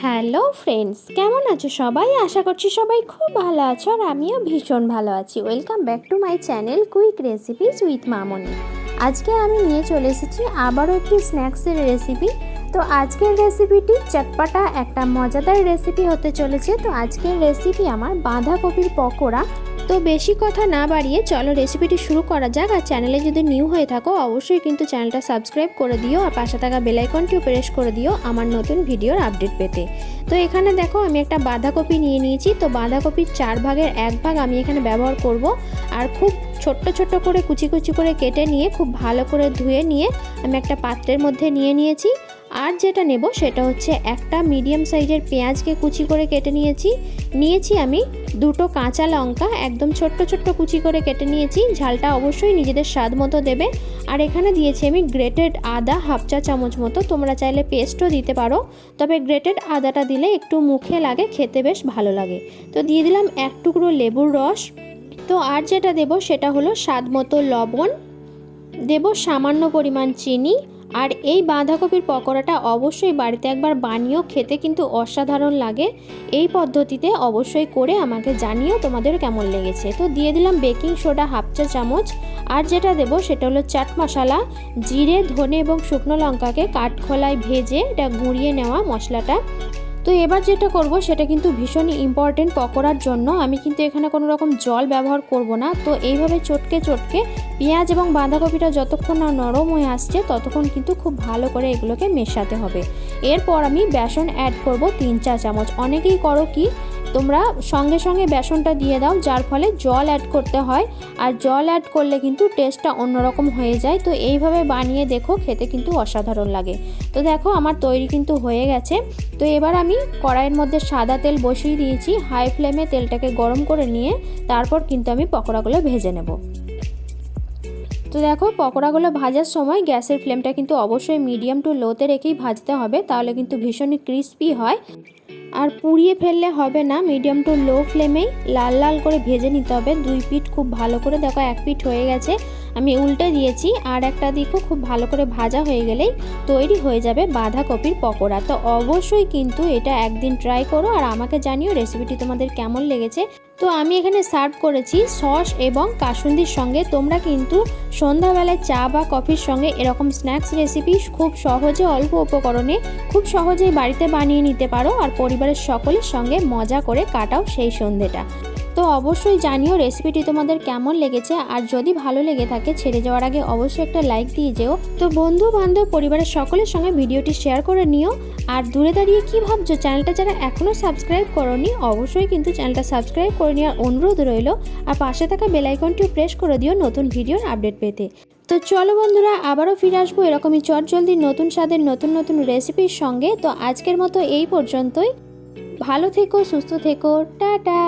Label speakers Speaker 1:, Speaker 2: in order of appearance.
Speaker 1: Hello friends, কেমন আছো সবাই? আশা করছি সবাই খুব ভালো আছো আর আমিও ভীষণ ভালো আছি। Welcome back to my channel quick recipes with Mamoni. আজকে আমি নিয়ে চলে এসেছি আবারও একটি স্ন্যাক্সের রেসিপি। তো আজকের রেসিপিটি চটপাটা একটা মজাদার রেসিপি হতে চলেছে। তো আজকের রেসিপি আমার বাঁধাকপির পকোড়া। তো বেশি কথা না বাড়িয়ে চলো রেসিপিটি শুরু করা যাক। আর চ্যানেলে যদি নিউ হয়ে থাকো অবশ্যই কিন্তু চ্যানেলটা সাবস্ক্রাইব করে দিও আর পাশে থাকা বেল আইকনটিও প্রেস করে দিও আমার নতুন ভিডিওর আপডেট পেতে। তো এখানে দেখো আমি একটা বাঁধাকপি নিয়ে নিয়েছি। তো বাঁধাকপির 4 ভাগের 1 ভাগ আমি এখানে ব্যবহার করব। আর খুব ছোট্ট ছোট্ট করে কুচি কুচি করে কেটে নিয়ে খুব ভালো করে ধুয়ে নিয়ে আমি একটা পাত্রের মধ্যে নিয়ে নিয়েছি। আর যেটা নেব সেটা হচ্ছে একটা মিডিয়াম সাইজের পেঁয়াজকে কুচি করে কেটে নিয়েছি আমি দুটো কাঁচা লঙ্কা একদম ছোট্ট ছোট্ট কুচি করে কেটে নিয়েছি। ঝালটা অবশ্যই নিজেদের স্বাদ মতো দেবে। আর এখানে দিয়েছি আমি গ্রেটেড আদা হাফ চা চামচ মতো, তোমরা চাইলে পেস্টও দিতে পারো, তবে গ্রেটেড আদাটা দিলে একটু মুখে লাগে, খেতে বেশ ভালো লাগে। তো দিয়ে দিলাম 1 টুকরো লেবুর রস। তো আর যেটা দেব সেটা হলো স্বাদ মতো লবণ, দেব সামান্য পরিমাণ চিনি। আর এই বাঁধাকপির পকোড়াটা অবশ্যই বাড়িতে একবার বানিয়েও, খেতে কিন্তু অসাধারণ লাগে। এই পদ্ধতিতে অবশ্যই করে আমাকে জানিও তোমাদের কেমন লেগেছে। তো দিয়ে দিলাম বেকিং সোডা হাফ চা চামচ। আর যেটা দেব সেটা হলো চাট মশলা, জিরে ধনে এবং শুকনো লঙ্কাকে কাঠখোলায় ভেজে এটা গুঁড়িয়ে নেওয়া মশলাটা। তো এবার যেটা করব সেটা কিন্তু ভীষণই ইম্পর্টেন্ট পকোড়ার জন্য। আমি কিন্তু এখানে কোনো রকম জল ব্যবহার করব না। তো এইভাবে চটকে চটকে পেঁয়াজ এবং বাঁধাকপিটা যতক্ষণ না নরম হয়ে আসছে ততক্ষণ কিন্তু খুব ভালো করে এগুলোকে মেশাতে হবে। এরপর আমি বেসন অ্যাড করব 3-4 চামচ। অনেকেই করো কি তোমরা সঙ্গে সঙ্গে বেসনটা দিয়ে দাও, যার ফলে জল অ্যাড করতে হয়। আর জল অ্যাড করলে কিন্তু টেস্টটা অন্যরকম হয়ে যায়। তো এইভাবে বানিয়ে দেখো, খেতে কিন্তু অসাধারণ লাগে। তো দেখো আমার তৈরি কিন্তু হয়ে গেছে। তো এবার আমি কড়াইয়ের মধ্যে সাদা তেল বসিয়ে দিয়েছি। হাই ফ্লেমে তেলটাকে গরম করে নিয়ে তারপর কিন্তু আমি পকোড়াগুলো ভেজে নেব। তো দেখো পকোড়াগুলো ভাজার সময় গ্যাসের ফ্লেমটা কিন্তু অবশ্যই মিডিয়াম টু লোতে রেখেই ভাজতে হবে, তাহলে কিন্তু ভীষণই ক্রিস্পি হয়। আর পুড়িয়ে ফেললে হবে না, মিডিয়াম টু লো ফ্লেমেই লাল লাল করে ভেজে নিতে হবে 2 পিঠ খুব ভালো করে। দেখো 1 পিঠ হয়ে গেছে, আমি উল্টে দিয়েছি। আর একটা দিকও খুব ভালো করে ভাজা হয়ে গেলেই তৈরি হয়ে যাবে বাঁধাকপির পকোড়া। তো অবশ্যই কিন্তু এটা একদিন ট্রাই করো আর আমাকে জানিও রেসিপিটি তোমাদের কেমন লেগেছে। তো আমি এখানে সার্ভ করেছি সস এবং কাসুন্দির সঙ্গে। তোমরা কিন্তু সন্ধ্যাবেলায় চা বা কফির সঙ্গে এরকম স্ন্যাক্স রেসিপি খুব সহজে অল্প উপকরণে খুব সহজেই বাড়িতে বানিয়ে নিতে পারো আর পরিবারের সকলের সঙ্গে মজা করে কাটাও সেই সন্ধ্যেটা। তো অবশ্যই জানিও রেসিপিটি তোমাদের কেমন লেগেছে। আর যদি ভালো লেগে থাকে ছেড়ে যাওয়ার আগে অবশ্যই একটা লাইক দিয়ে যেও। তো বন্ধু বান্ধব পরিবারের সকলের সঙ্গে ভিডিওটি শেয়ার করে নিও। আর দূরে দাঁড়িয়ে কী ভাবছো, চ্যানেলটা যারা এখনও সাবস্ক্রাইব করোনি অবশ্যই কিন্তু চ্যানেলটা সাবস্ক্রাইব করে নেওয়ার অনুরোধ রইল। আর পাশে থাকা বেল আইকনটিও প্রেস করে দিও নতুন ভিডিওর আপডেট পেতে। তো চলো বন্ধুরা, আবারও ফিরে আসবো এরকমই চটজলদি নতুন স্বাদের নতুন নতুন রেসিপির সঙ্গে। তো আজকের মতো এই পর্যন্তই। ভালো থেকো, সুস্থ থেকো, টাটা।